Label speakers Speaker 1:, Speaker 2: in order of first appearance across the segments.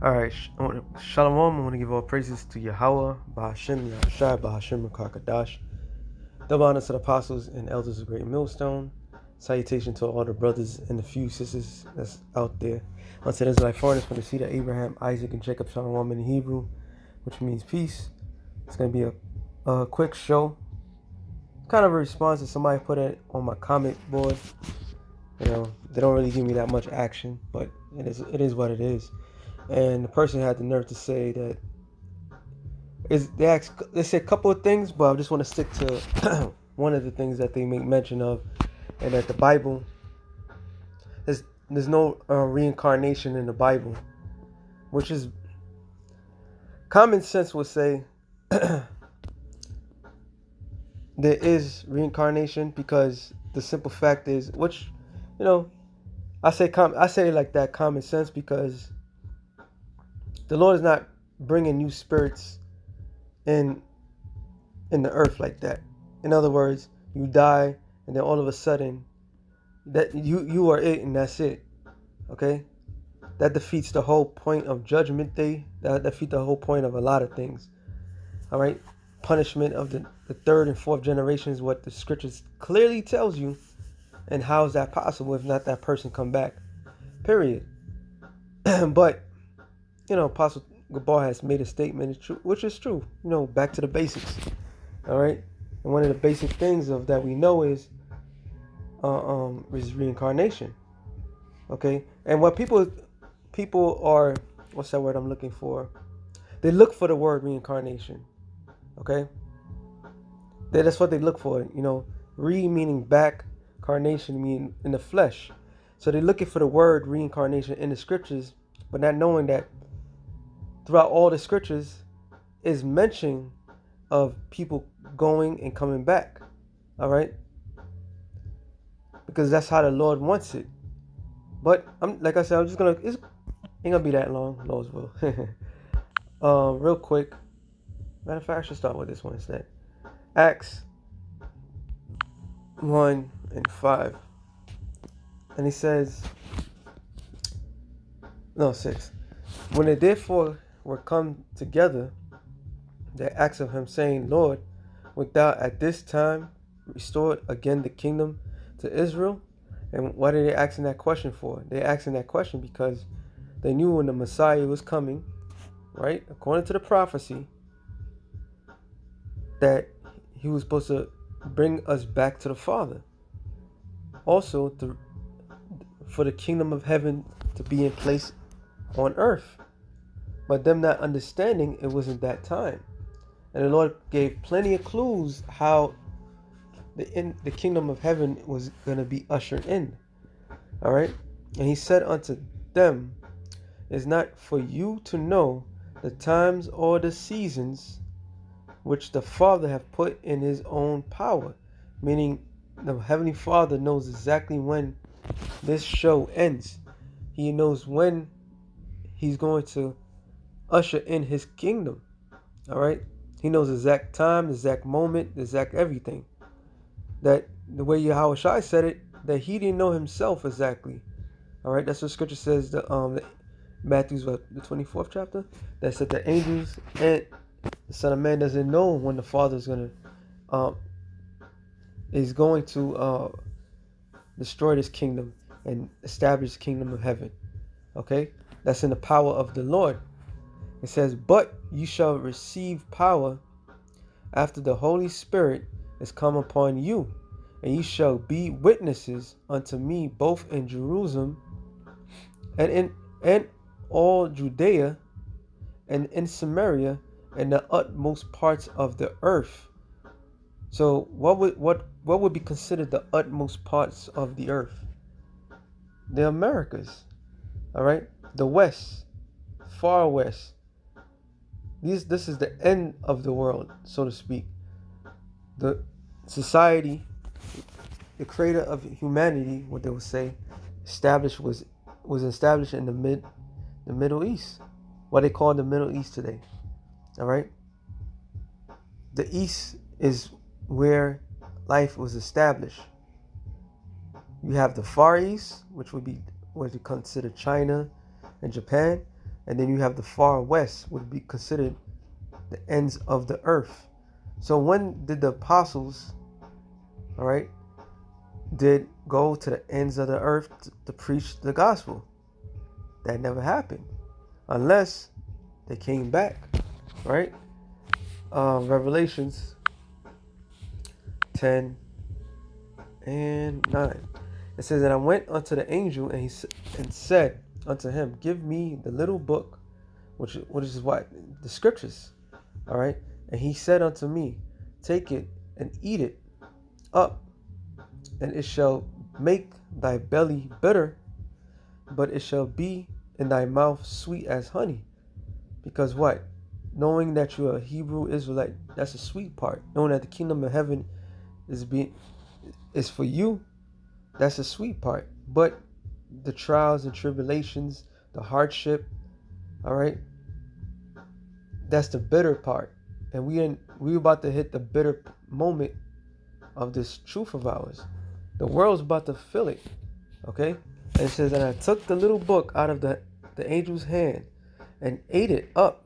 Speaker 1: All right, Shalom. I want to give all praises to Yahweh, Bahashim, Yahushai, Bahashim, Rakakadash. Double honor to the apostles and elders of Great Millstone. Salutation to all the brothers and the few sisters that's out there. Unto the Israelite foreigners from the seed of Abraham, Isaac, and Jacob, Shalom in Hebrew, which means peace. It's going to be a quick show. Kind of a response to somebody put it on my comment board. You know, they don't really give me that much action, but it is what it is. And the person had the nerve to say that they said a couple of things, but I just want to stick to one of the things that they make mention of, and that the Bible there's no reincarnation in the Bible, which is common sense would say there is reincarnation, because the simple fact is, which I say it like that, common sense, because the Lord is not bringing new spirits in the earth like that. In other words, you die and then all of a sudden that you are it and that's it. Okay? That defeats the whole point of Judgment Day. That defeats the whole point of a lot of things. All right? Punishment of the third and fourth generation is what the scriptures clearly tells you. And how is that possible if not that person come back? Period. But Apostle Gabar has made a statement, which is true. Back to the basics. All right, and one of the basic things of that we know is reincarnation. Okay, and what people are, what's that word I'm looking for? They look for the word reincarnation. Okay, that's what they look for. Re meaning back, carnation meaning in the flesh. So they're looking for the word reincarnation in the scriptures, but not knowing that throughout all the scriptures is mention of people going and coming back. All right, because that's how the Lord wants it. But like I said, it ain't gonna be that long. Lord's will. Real quick. Matter of fact, I should start with this one instead. Acts 1:5, and he says, no, 6. When they therefore were come together, they asked of him, saying, Lord, wilt thou at this time restore again the kingdom to Israel? And what are they asking that question for? They're asking that question because they knew when the Messiah was coming, right? According to the prophecy, that he was supposed to bring us back to the Father. Also, for the kingdom of heaven to be in place on earth. But them not understanding it wasn't that time. And the Lord gave plenty of clues how the kingdom of heaven was going to be ushered in. All right. And he said unto them, it's not for you to know the times or the seasons which the Father hath put in his own power. Meaning the Heavenly Father knows exactly when this show ends. He knows when he's going to usher in his kingdom. All right. He knows the exact time, the exact moment, the exact everything. That the way Yahushua said it, that he didn't know himself exactly. All right. That's what scripture says. Matthew's the 24th chapter. That said the angels and the Son of Man doesn't know when the Father is going to destroy this kingdom and establish the kingdom of heaven. Okay. That's in the power of the Lord. It says, but you shall receive power after the Holy Spirit is come upon you, and you shall be witnesses unto me both in Jerusalem and in all Judea and in Samaria and the utmost parts of the earth. So what would be considered the utmost parts of the earth? The Americas. All right, the West, far West. This is the end of the world, so to speak. The society, the creator of humanity, what they would say, was established in the Middle East, what they call the Middle East today. All right. The East is where life was established. You have the Far East, which would be what you consider China and Japan, and then you have the far west, would be considered the ends of the earth. So when did the apostles, all right, did go to the ends of the earth to preach the gospel? That never happened, unless they came back, right? Revelations 10 and 9. It says, and I went unto the angel, and and said unto him, give me the little book, which is what? The scriptures. All right. And he said unto me, take it and eat it up, and it shall make thy belly bitter, but it shall be in thy mouth sweet as honey. Because what? Knowing that you're a Hebrew Israelite, that's the sweet part. Knowing that the kingdom of heaven is for you, that's the sweet part. But the trials and tribulations, the hardship, all right, that's the bitter part. And we about to hit the bitter moment of this truth of ours. The world's about to feel it. Okay? And it says, and I took the little book out of the angel's hand and ate it up,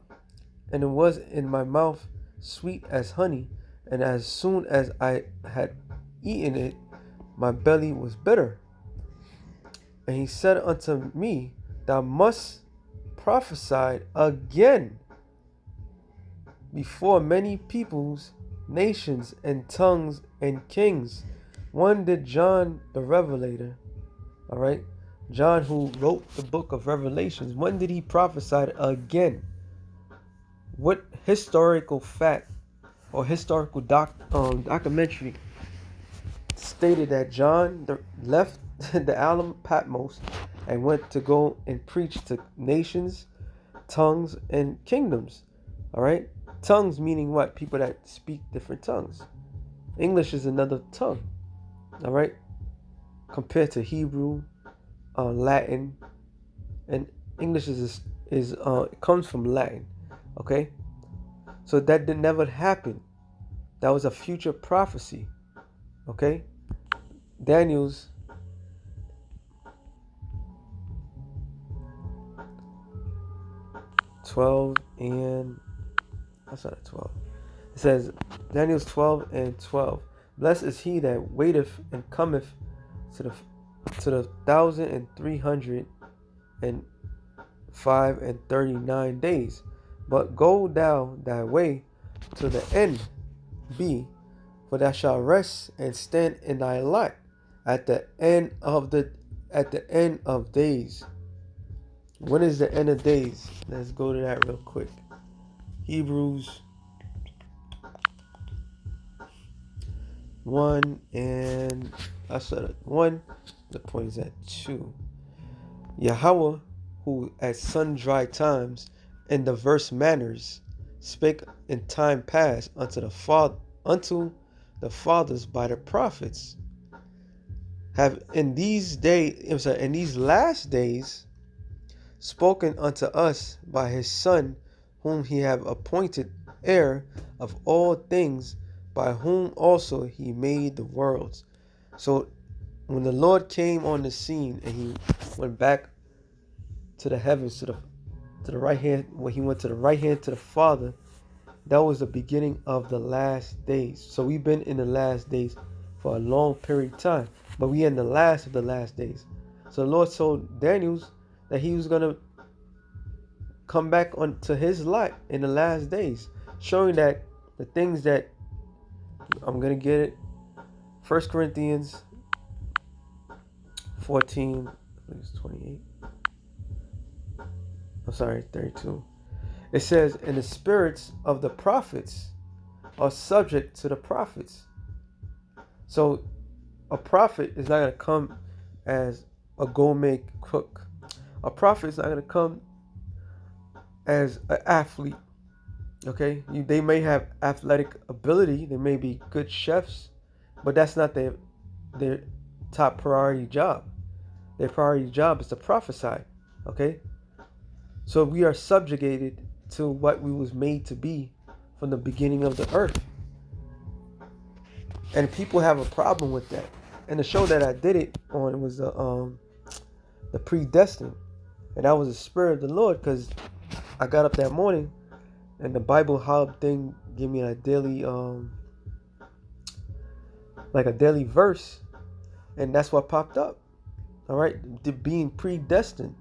Speaker 1: and it was in my mouth sweet as honey. And as soon as I had eaten it, my belly was bitter. And he said unto me, thou must prophesy again before many peoples, nations, and tongues, and kings. When did John the Revelator, all right, John who wrote the book of Revelations, when did he prophesy again? What historical fact or historical documentary stated that John left the island Patmos and went to go and preach to nations, tongues, and kingdoms? All right. Tongues meaning what? People that speak different tongues. English is another tongue. All right. Compared to Hebrew, Latin, and English it comes from Latin. Okay. So that did never happen. That was a future prophecy. Okay. Daniel's 12 and that's not 12. It says Daniel's 12 and 12. Blessed is he that waiteth and cometh to the 1,305 and 39 days. But go thou thy way to the end be, for thou shalt rest and stand in thy lot at the end of days. When is the end of days? Let's go to that real quick. Hebrews 1 and I said 1. The point is at 2. Yahweh, who at sundry times in diverse manners spake in time past unto the fathers by the prophets, have in these last days spoken unto us by his Son, whom he have appointed heir of all things, by whom also he made the worlds. So when the Lord came on the scene and he went back to the heavens, to the right hand, when he went to the right hand to the Father, that was the beginning of the last days. So we've been in the last days for a long period of time, but we are in the last of the last days. So the Lord told Daniel that he was going to come back onto his lot in the last days, showing that the things that I'm going to get it. 1 Corinthians 14, I think it's 28. I'm sorry, 32. It says, and the spirits of the prophets are subject to the prophets. So a prophet is not going to come as a gourmet cook. A prophet is not going to come as an athlete. Okay, they may have athletic ability, they may be good chefs, but that's not their top priority job. Their priority job is to prophesy. Okay, so we are subjugated to what we was made to be from the beginning of the earth, and people have a problem with that. And the show that I did it on was the predestined, and that was the spirit of the Lord, because I got up that morning, and the Bible Hub thing gave me a daily, like a daily verse, and that's what popped up. All right, being predestined.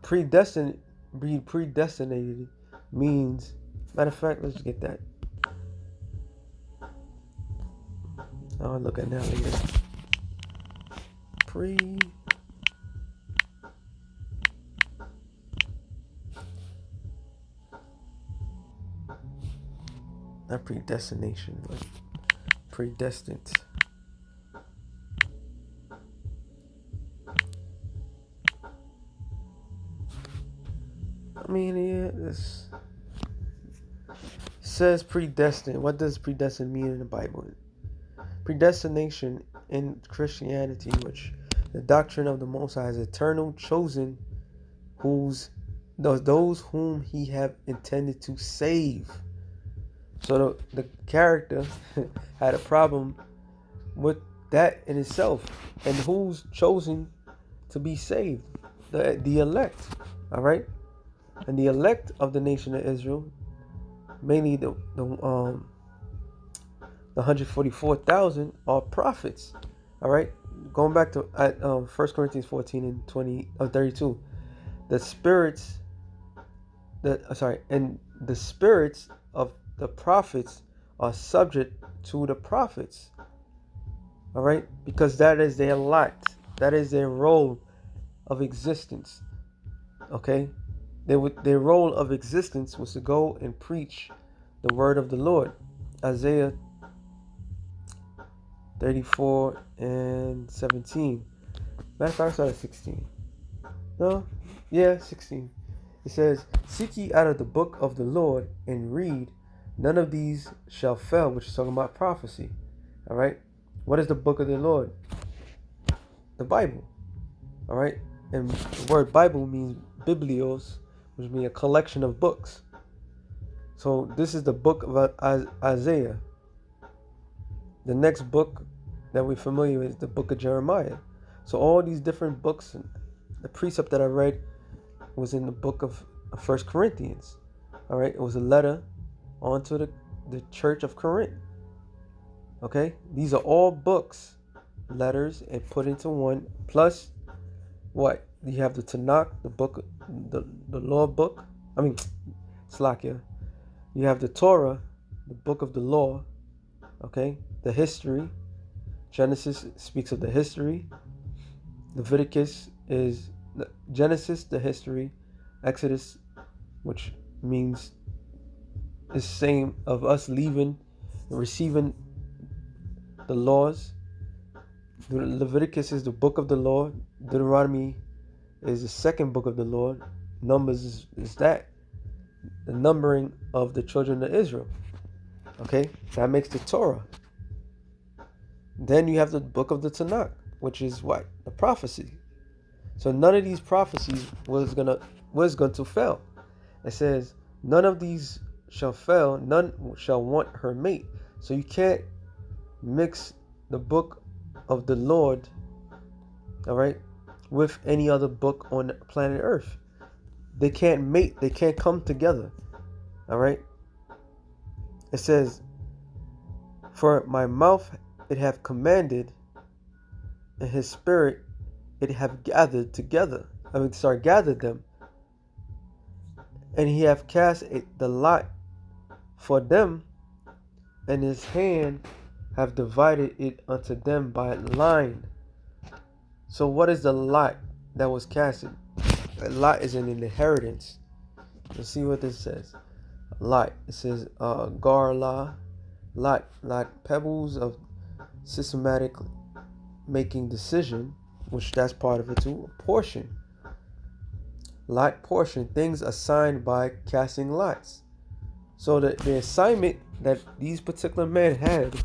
Speaker 1: Being predestinated means. Matter of fact, let's get that. I'll look at that later. Not predestination, but predestined. I mean, yeah, this says predestined. What does predestined mean in the Bible? Predestination in Christianity, which the doctrine of the Most High is eternal, chosen, those whom He have intended to save. So the character had a problem with that in itself, and who's chosen to be saved? The elect, all right, and the elect of the nation of Israel, mainly the 144,000 are prophets, all right. Going back to 1 Corinthians 14 and 32, the spirits of the prophets are subject to the prophets, all right, because that is their lot, that is their role of existence. Okay, their role of existence was to go and preach the word of the Lord. Isaiah 34 and 17. Matter of fact, I started 16. No, yeah, 16. It says, "Seek ye out of the book of the Lord and read. None of these shall fail," which is talking about prophecy. All right. What is the book of the Lord? The Bible. All right. And the word Bible means biblios, which means a collection of books. So this is the book of Isaiah. The next book that we're familiar with is the book of Jeremiah. So all these different books, and the precept that I read was in the book of 1 Corinthians. All right. It was a letter onto the church of Corinth. Okay. These are all books, letters, and put into one. Plus, what? You have the Tanakh, the book, the law book. I mean, Slakia. You have the Torah, the book of the law. Okay. The history. Genesis speaks of the history. Leviticus is Genesis, the history. Exodus, which means the same of us leaving and receiving the laws. Leviticus is the book of the law. Deuteronomy is the second book of the law. Numbers is that, the numbering of the children of Israel. Okay, that makes the Torah. Then you have the book of the Tanakh, which is what? The prophecy. So none of these prophecies was going to fail. It says, none of these shall fail, none shall want her mate. So you can't mix the book of the Lord, all right, with any other book on planet Earth. They can't mate, they can't come together. All right. It says, "For my mouth it have commanded, and his spirit it have gathered together." Gathered them. "And he have cast the lot for them, and his hand have divided it unto them by line." So what is the lot that was casted? A lot is an inheritance. Let's see what this says. Lot. It says Garla, lot, pebbles of systematic making decision, which that's part of it too. Portion. Lot, portion, things assigned by casting lots. So the assignment that these particular men had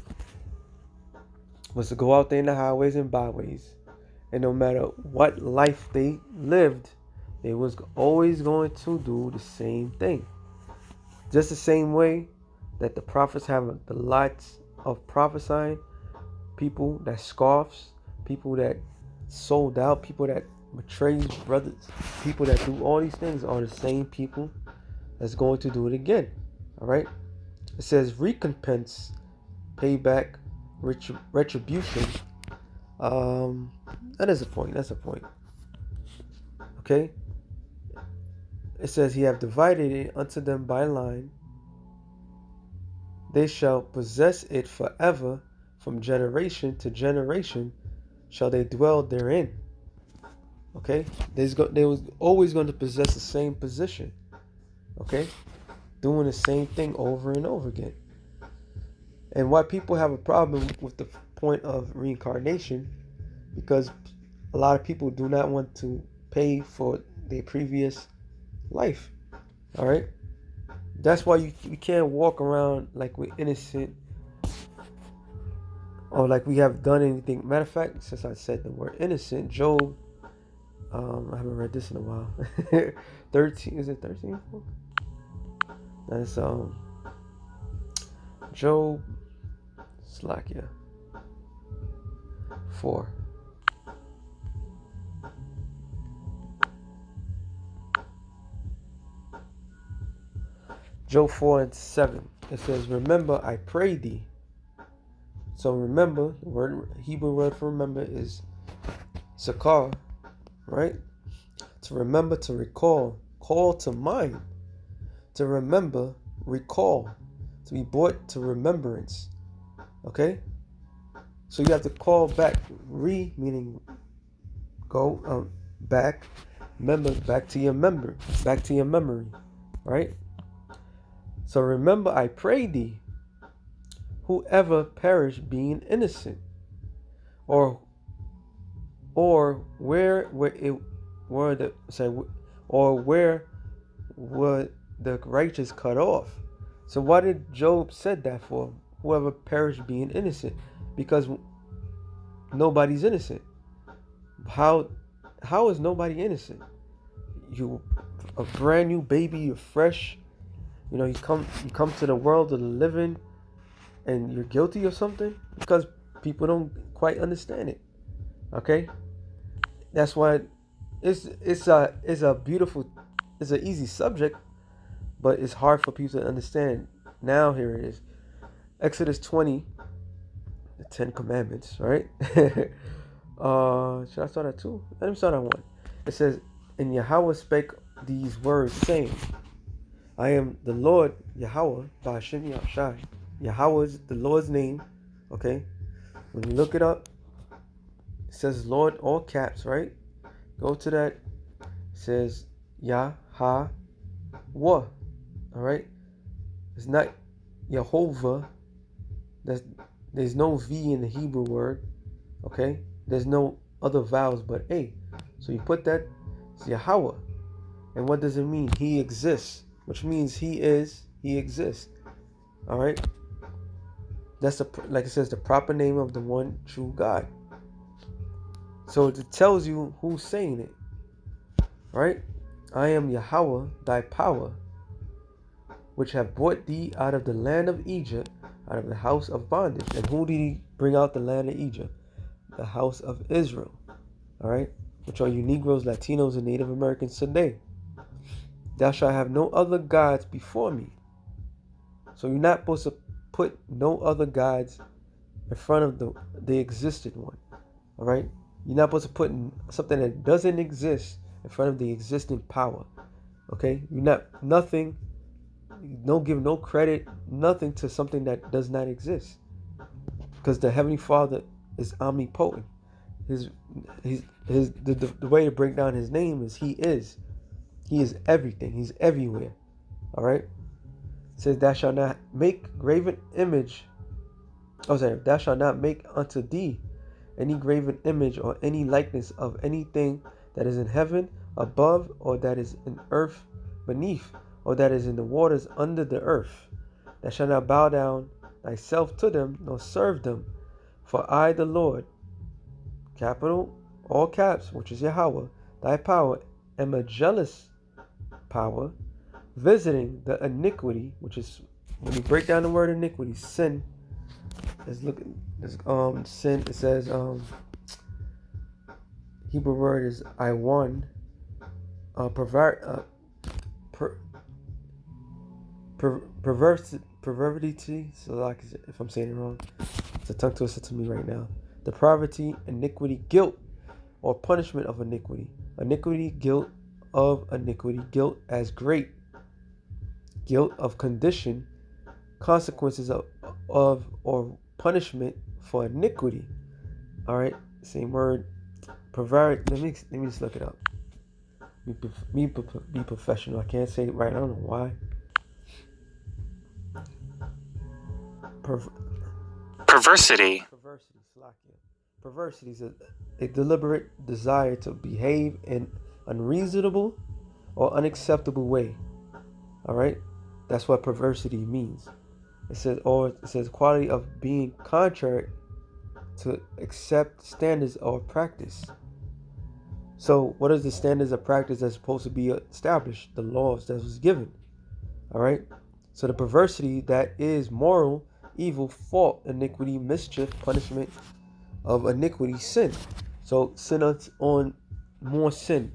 Speaker 1: was to go out there in the highways and byways, and no matter what life they lived, they was always going to do the same thing. Just the same way that the prophets have the lots of prophesying, people that scoffs, people that sold out, people that betrays brothers, people that do all these things are the same people that's going to do it again. All right. It says recompense, payback, retribution. That is a point. That's a point. Okay. It says he have divided it unto them by line. They shall possess it forever, from generation to generation shall they dwell therein. Okay, they was always going to possess the same position. Okay, doing the same thing over and over again. And why people have a problem with the point of reincarnation, because a lot of people do not want to pay for their previous life. All right, that's why you can't walk around like we're innocent or like we have done anything. Matter of fact, since I said the word innocent, Job, I haven't read this in a while. 13, is it 13? That's Job Slakia 4. Job 4 and 7. It says, remember, I pray thee. So remember, the word Hebrew word for remember is sakar, right? To remember, to recall, call to mind. To remember, recall, to be brought to remembrance. Okay? So you have to call back, meaning go back, remember, back to your memory, right? So remember, I pray thee, whoever perish being innocent, or where were the righteous cut off. So why did Job said that for? Whoever perished being innocent, because nobody's innocent. How is nobody innocent? You a brand new baby, you're fresh. You know, you come to the world of the living, and you're guilty of something, because people don't quite understand it. Okay, that's why it's a beautiful, it's an easy subject, but it's hard for people to understand. Now here it is, Exodus 20, the 10 Commandments, right? Should I start at 2? Let me start at 1. It says, and Yahweh spake these words, saying, I am the Lord Yahweh, Ba'ashem Yahshai. Yahweh is the Lord's name. Okay, when you look it up, it says Lord, all caps, right? Go to that. It says Yah-ha-wah. All right, it's not Yehovah. There's no V in the Hebrew word. Okay, there's no other vowels but A. So you put that, it's Yahweh. And what does it mean? He exists, which means he exists. All right, that's like it says, the proper name of the one true God. So it tells you who's saying it, right? I am Yahweh, thy power, which have brought thee out of the land of Egypt, out of the house of bondage. And who did he bring out the land of Egypt? The house of Israel, all right? Which are you Negroes, Latinos, and Native Americans today. Thou shalt have no other gods before me. So you're not supposed to put no other gods in front of the existed one, all right? You're not supposed to put something that doesn't exist in front of the existing power, okay? You're not, nothing, don't give no credit, nothing to something that does not exist, because the Heavenly Father is omnipotent. The way to break down his name is he is everything. He's everywhere. All right. It says, thou shalt not make graven image. Thou shalt not make unto thee any graven image or any likeness of anything that is in heaven above, or that is in earth beneath, or that is in the waters under the earth. Thou shalt not bow down thyself to them, nor serve them. For I, the Lord, capital, all caps, which is Yahweh, thy power, am a jealous power, visiting the iniquity, which is, when you break down the word iniquity, sin. Let's look at this, sin. It says Hebrew word is iwan. Perversity. So, like, if I'm saying it wrong, it's a tongue twister to me right now. Depravity, iniquity, guilt, or punishment of iniquity. Iniquity, guilt of iniquity, guilt as great, guilt of condition, consequences of or punishment for iniquity. All right, same word. Pervert. Let me just look it up. Be professional. I can't say it right. I don't know why.
Speaker 2: Perversity.
Speaker 1: Perversity is a deliberate desire to behave in unreasonable or unacceptable way. All right, that's what perversity means. It says quality of being contrary to accept standards or practice. So, what is the standards of practice that's supposed to be established? The laws that was given. All right. So the perversity that is moral, evil, fault, iniquity, mischief, punishment of iniquity, sin. So sin on more sin.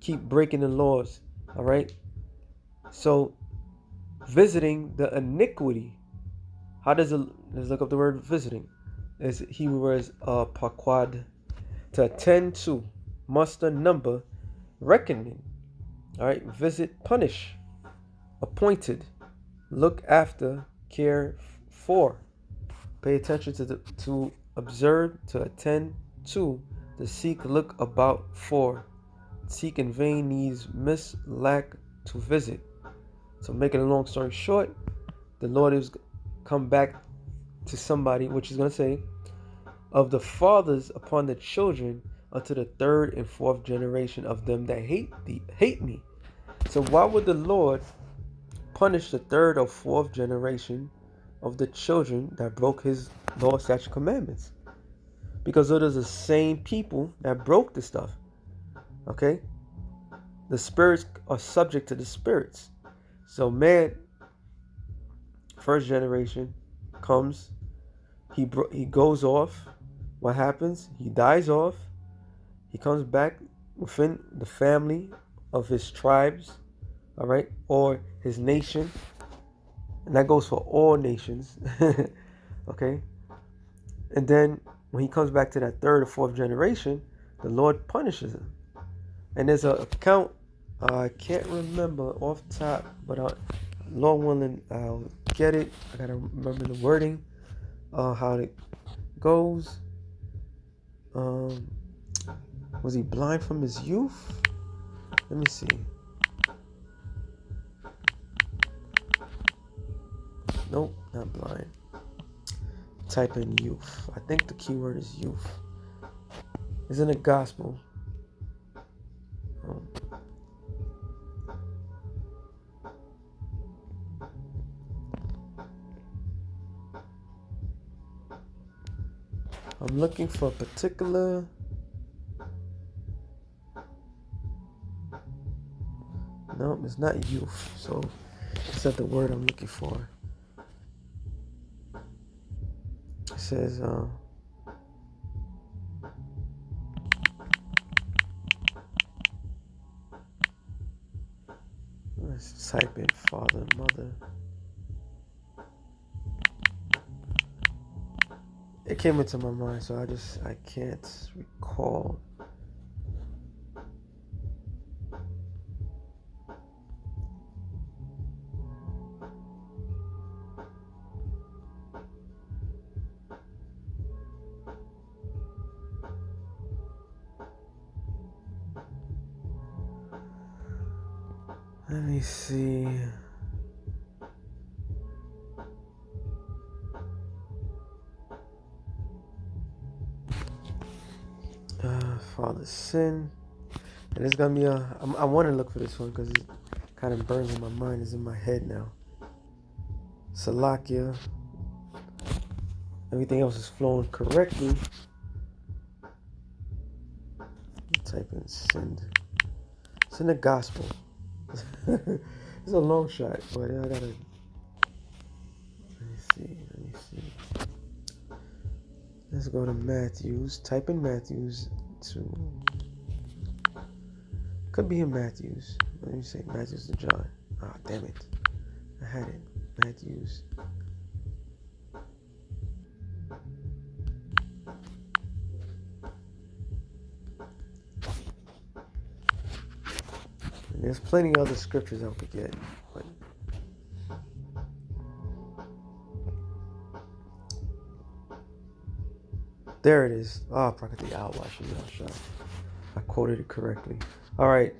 Speaker 1: Keep breaking the laws. All right. So visiting the iniquity. How does it? Let's look up the word visiting. It's Hebrew words paquad, to attend to, muster, number, reckoning. All right. Visit, punish, appointed, look after, care for, pay attention to observe, to attend to, to seek, look about for, seek in vain, needs, miss, lack, to visit. So making a long story short, the Lord is come back to somebody, which is going to say, of the fathers upon the children unto the third and fourth generation of them that hate me. So why would the Lord punish the third or fourth generation of the children that broke his law, statute, commandments? Because it is the same people that broke the stuff. Okay? The spirits are subject to the spirits. So man, first generation comes, he goes off. What happens? He dies off. He comes back within the family of his tribes, all right, or his nation. And that goes for all nations. Okay? And then when he comes back to that third or fourth generation, the Lord punishes him. And there's an account, I can't remember off the top, but Lord willing, I'll get it. I gotta remember the wording, how it goes. Was he blind from his youth? Let me see. Nope, not blind. Type in youth. I think the keyword is youth. It's in the gospel. I'm looking for a particular. No, it's not youth. So it's not the word I'm looking for. It says, let's type in father, mother. It came into my mind, so I can't recall. Let me see. Father sin. And it's gonna be I want to look for this one because it kind of burns in my mind. It's in my head now. Salakia. Everything else is flowing correctly. Type in sin. It's in the gospel. It's a long shot, but I gotta. Let me see. Let's go to Matthews. Type in Matthews 2. Could be in Matthew's. Let me say Matthew's to John. Ah, damn it. I had it. Matthew's. And there's plenty of other scriptures I could get. But there it is. Ah, Prakati Al-Washi. I quoted it correctly. All right.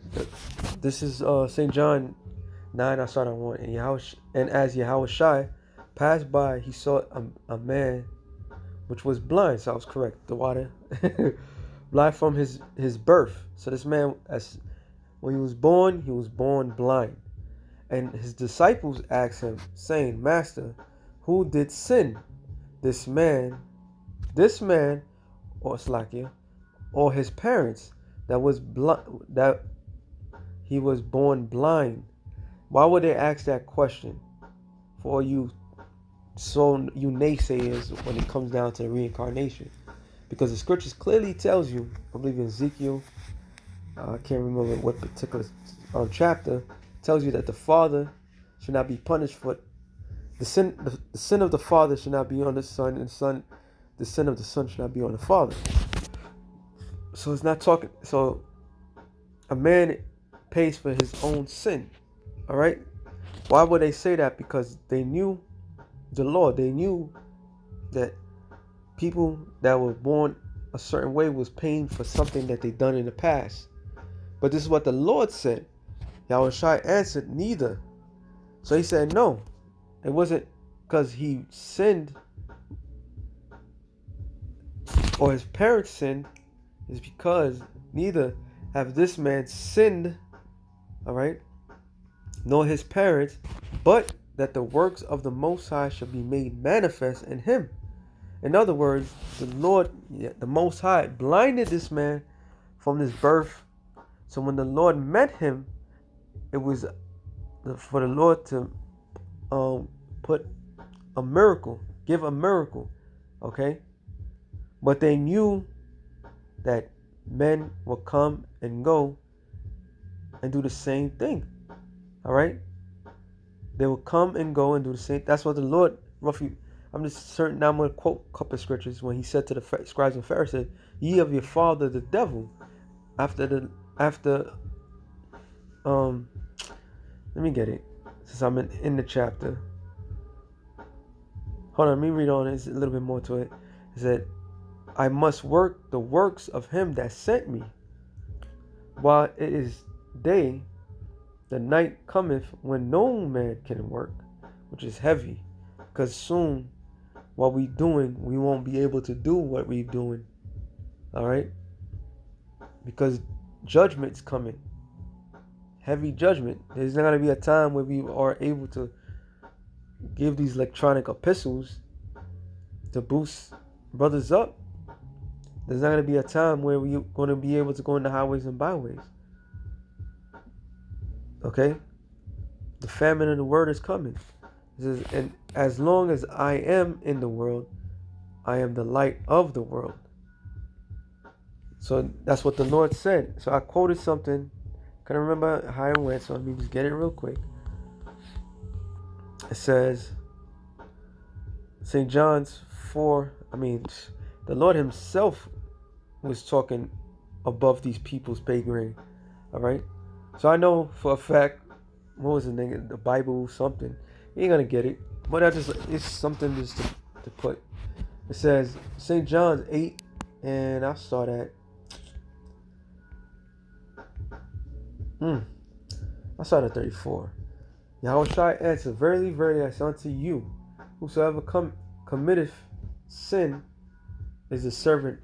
Speaker 1: This is St. John 9. I started on 1. And as Yahushua passed by, he saw a man which was blind. So I was correct. The water. Blind from his birth. So this man, when he was born blind. And his disciples asked him, saying, Master, who did sin? This man, or Slakia, or his parents, that he was born blind? Why would they ask that question? For you naysayers when it comes down to the reincarnation. Because the scriptures clearly tells you, I believe in Ezekiel, I can't remember what particular chapter, tells you that the father should not be punished for the sin. The sin of the father should not be on the son, and the sin of the son should not be on the father. So it's not talking. So a man pays for his own sin. All right. Why would they say that? Because they knew the law. They knew that people that were born a certain way was paying for something that they done in the past. But this is what the Lord said. Yahushua answered, neither. So he said, no, it wasn't because he sinned or his parents sinned. It's because neither have this man sinned, all right, nor his parents, but that the works of the Most High shall be made manifest in him. In other words, the Lord, the Most High, blinded this man from his birth. So when the Lord met him, it was for the Lord to put a miracle, give a miracle, okay? But they knew that men will come and go and do the same thing, all right? They will come and go and do the same. That's what the Lord, roughly, I'm just certain, now I'm going to quote a couple of scriptures when he said to the scribes and Pharisees, ye of your father the devil. Let me get it, since I'm in the chapter. Hold on, let me read on. There's a little bit more to it. It said, I must work the works of him that sent me. While it is day, the night cometh when no man can work, which is heavy. Because soon, what we doing, we won't be able to do what we doing. All right? Because judgment's coming. Heavy judgment. There's not going to be a time where we are able to give these electronic epistles to boost brothers up. There's not going to be a time where we're going to be able to go in the highways and byways. Okay? The famine of the word is coming. It says, and as long as I am in the world, I am the light of the world. So that's what the Lord said. So I quoted something. Couldn't remember how it went, so let me just get it real quick. It says, St. John's 4, the Lord himself was talking above these people's pay grade. All right? So I know for a fact, what was the name? The Bible, something. You ain't going to get it. But it's something just to put. It says, St. John's 8, and I'll start at, I started at 34. Yahushua answered, verily, verily, I say unto you, whosoever committeth sin is the servant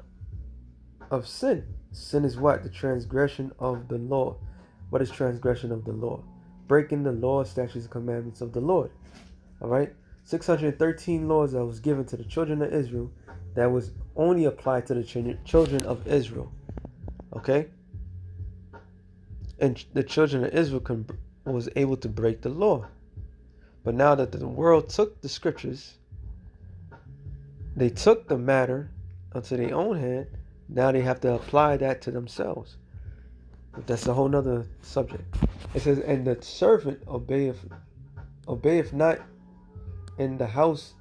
Speaker 1: of sin. Sin is what? The transgression of the law. What is transgression of the law? Breaking the law, statutes, and commandments of the Lord. All right? 613 laws that was given to the children of Israel that was only applied to the children of Israel. Okay? And the children of Israel was able to break the law. But now that the world took the scriptures, they took the matter unto their own hand. Now they have to apply that to themselves. But that's a whole nother subject. It says, and the servant obeyeth not in the house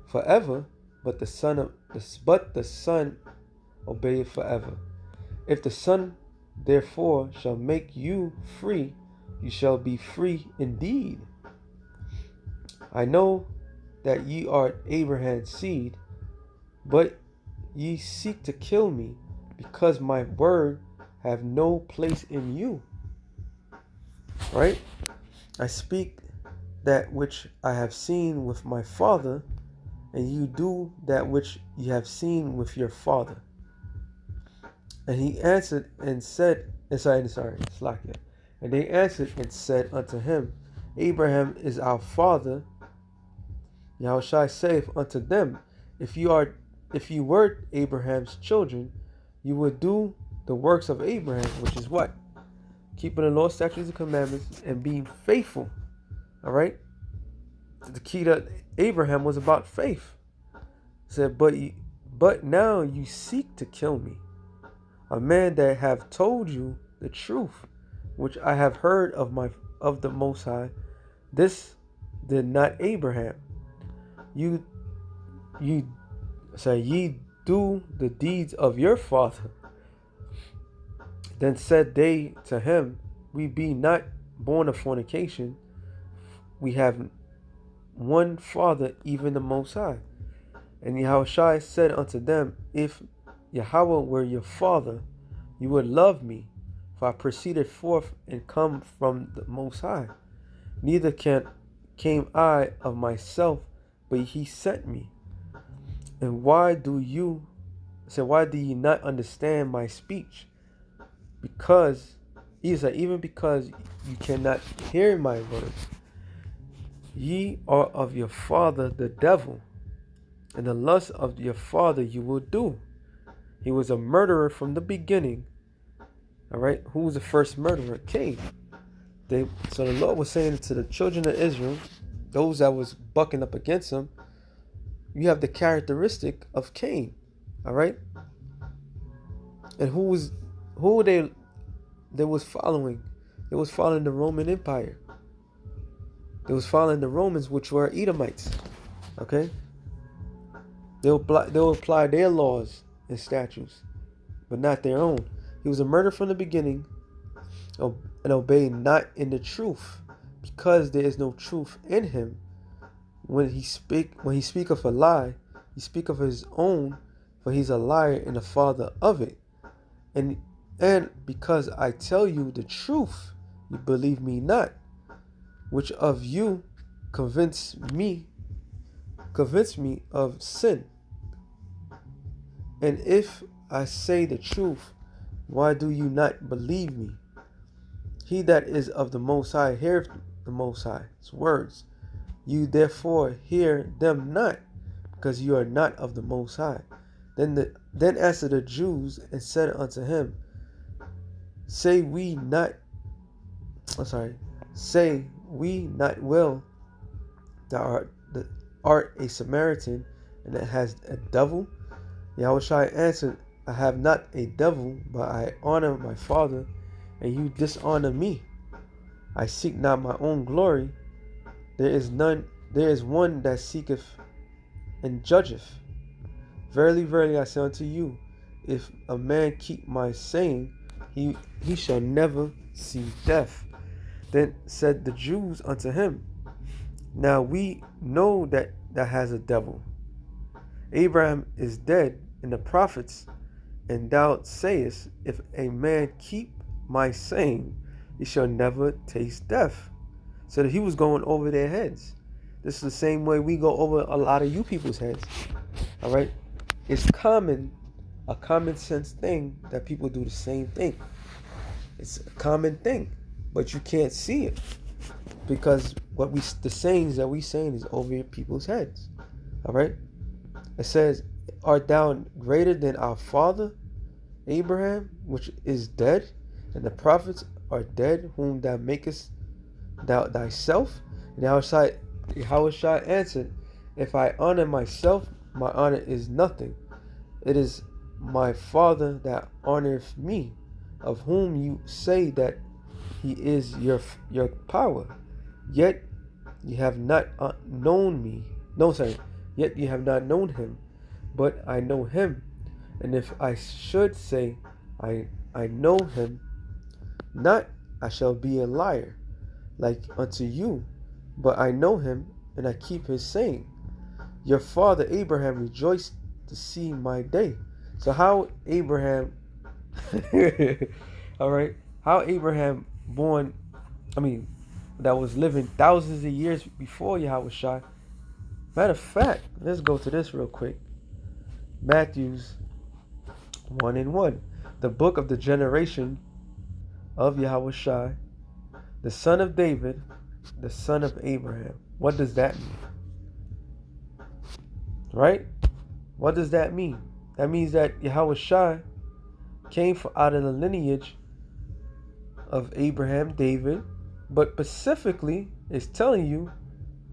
Speaker 1: forever, but the son obeyeth forever. If the Son therefore shall make you free, you shall be free indeed. I know that ye are Abraham's seed, but ye seek to kill me, because my word have no place in you. Right? I speak that which I have seen with my father, and you do that which ye have seen with your father. And he answered and said, Slakia. And they answered and said unto him, Abraham is our father. Yahushua saith unto them, if you were Abraham's children, you would do the works of Abraham, which is what? Keeping the law, statutes, and commandments, and being faithful. All right? The key to Abraham was about faith. It said, but now you seek to kill me, a man that have told you the truth, which I have heard of the Most High. This did not Abraham. Ye do the deeds of your father. Then said they to him, we be not born of fornication. We have one Father, even the Most High. And Yahushua said unto them, if Yahweh were your Father, you would love me, for I proceeded forth and come from the Most High. Neither came I of myself, but he sent me. And why do ye not understand my speech? Because, even because you cannot hear my words. Ye are of your father the devil, and the lust of your father you will do. He was a murderer from the beginning. All right, who was the first murderer? Cain. So the Lord was saying to the children of Israel, those that was bucking up against him, you have the characteristic of Cain. All right, and who they was following? They was following the Roman Empire. They was following the Romans, which were Edomites. Okay, they'll apply their laws and statutes, but not their own. He was a murderer from the beginning, and obeyed not in the truth, because there is no truth in him. When he speak of a lie, he speak of his own, for he's a liar and the father of it. And because I tell you the truth, you believe me not. Which of you convince me of sin? And if I say the truth, why do you not believe me? He that is of the Most High heareth the Most High's words. You therefore hear them not, because you are not of the Most High. Then answered the Jews and said unto him, Say we not well, thou art a Samaritan, and that has a devil? Yahushua answered, I have not a devil, but I honor my Father, and you dishonor me. I seek not my own glory. There is one that seeketh and judgeth. Verily, verily, I say unto you, if a man keep my saying, he shall never see death. Then said the Jews unto him, Now we know that thou hast a devil. Abraham is dead, and the prophets, and thou sayest, if a man keep my saying, he shall never taste death. So that he was going over their heads. This is the same way we go over a lot of you people's heads. All right? It's a common sense thing that people do the same thing. It's a common thing, but you can't see it because the sayings that we saying is over your people's heads. All right? It says, art thou greater than our father Abraham, which is dead, and the prophets are dead, whom thou makest thou thyself? And Yahushua answered, if I honor myself, my honor is nothing. It is my Father that honoreth me, of whom you say that he is your power, yet you have not known me. No, sorry. Yet you have not known him, but I know him. And if I should say I know him not, I shall be a liar, like unto you. But I know him, and I keep his saying. Your father Abraham rejoiced to see my day. So how Abraham, all right, how Abraham born, that was living thousands of years before Yahweh Shai. Matter of fact, let's go to this real quick. Matthew's 1:1. The book of the generation of Yahweh Shai, the son of David, the son of Abraham. What does that mean? Right? What does that mean? That means that Yahweh Shai came out of the lineage of Abraham, David, but specifically is telling you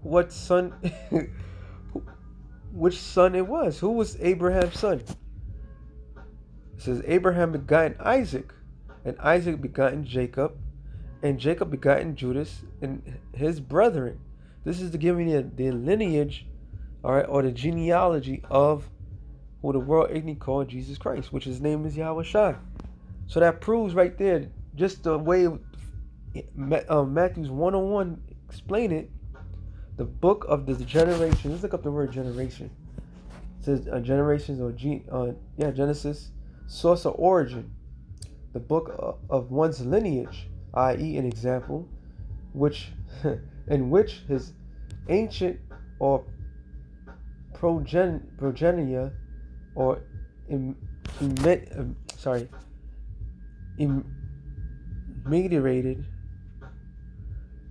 Speaker 1: what son, which son it was. Who was Abraham's son? It says Abraham begotten Isaac, and Isaac begotten Jacob, and Jacob begotten Judas and his brethren. This is to give you the lineage, all right, or the genealogy of who the world ignorantly called Jesus Christ, which his name is Yahweh Shai. So that proves right there, just the way Matthew's 1:1 explain it. The book of the generation. Let's look up the word generation. It says generations or Genesis, source of origin. The book of one's lineage, i.e., an example, which in which his ancient or progenitor or immediated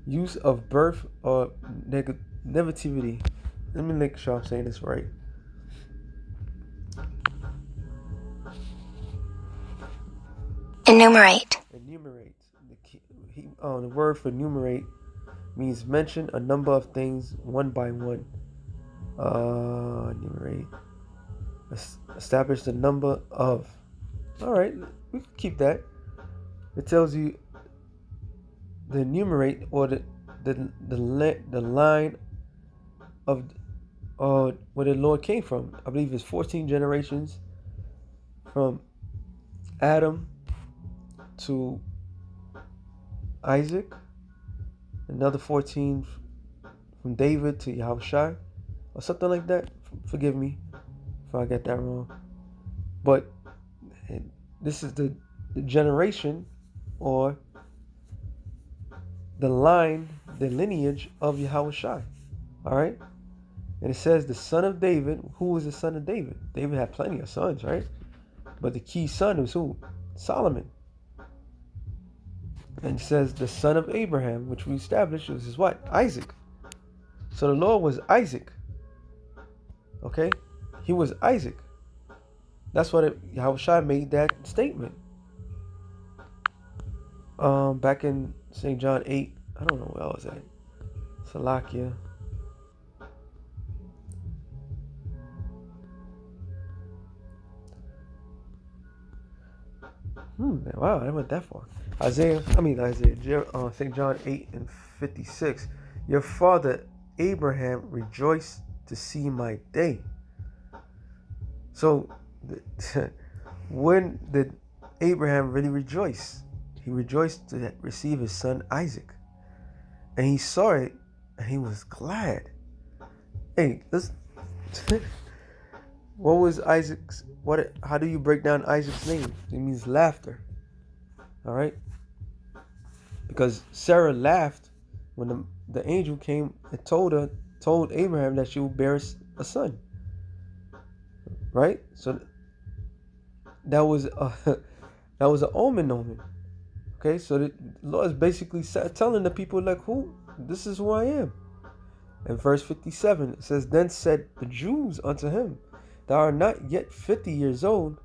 Speaker 1: use of birth or negativity. Let me make sure I'm saying this right.
Speaker 2: Enumerate.
Speaker 1: The word for enumerate means mention a number of things one by one. Enumerate. Establish the number of. All right, we can keep that. It tells you the enumerate or the line of where the Lord came from. I believe it's 14 generations from Adam to Isaac, another 14 from David to Yahushua, or something like that. Forgive me if I get that wrong. But this is the generation or the line, the lineage of Yahushua. All right? And it says the son of David. Who was the son of David? David had plenty of sons, right? But the key son was who? Solomon. And it says the son of Abraham, which we established was his what? Isaac. So the Lord was Isaac. Okay? He was Isaac. That's what Yahushua made that statement. Back in St. John 8, I don't know where I was at. Salakia. Wow, I went that far. St. John 8:56. Your father Abraham rejoiced to see my day. So, when did Abraham really rejoice? He rejoiced to receive his son Isaac. And he saw it, and he was glad. Hey, what was Isaac's, how do you break down Isaac's name? It means laughter. All right? Because Sarah laughed when the angel came and told Abraham that she would bear a son. Right? So that was an omen. Okay? So the Lord is basically telling the people like, this is who I am. In verse 57, it says, then said the Jews unto him, thou art not yet 50 years old,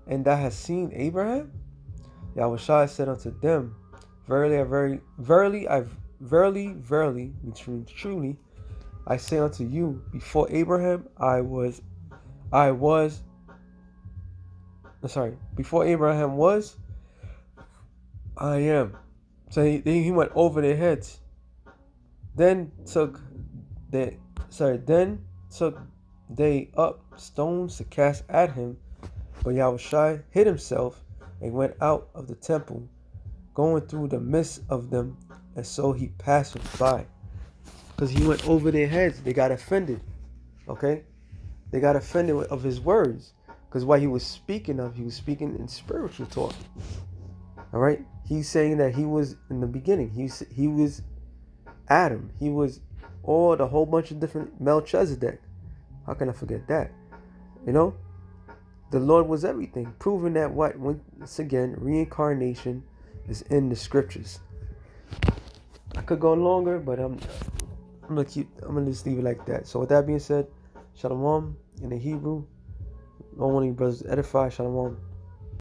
Speaker 1: and thou hast seen Abraham? Yahushua said unto them, verily, which means truly, I say unto you, before Abraham before Abraham was, I am. So he went over their heads. Then took they then took they up stones to cast at him, but Yahushua hid himself and went out of the temple, going through the midst of them, and so he passed by. Because he went over their heads, they got offended. Okay? They got offended of his words. Because what he was speaking in spiritual talk. Alright? He's saying that he was in the beginning. He was Adam. He was the whole bunch of different Melchizedek. How can I forget that? You know? The Lord was everything. Proving that once again, reincarnation is in the scriptures. I could go longer, but I'm gonna just leave it like that. So with that being said, Shalom in the Hebrew. I want you brothers to edify. Shalom.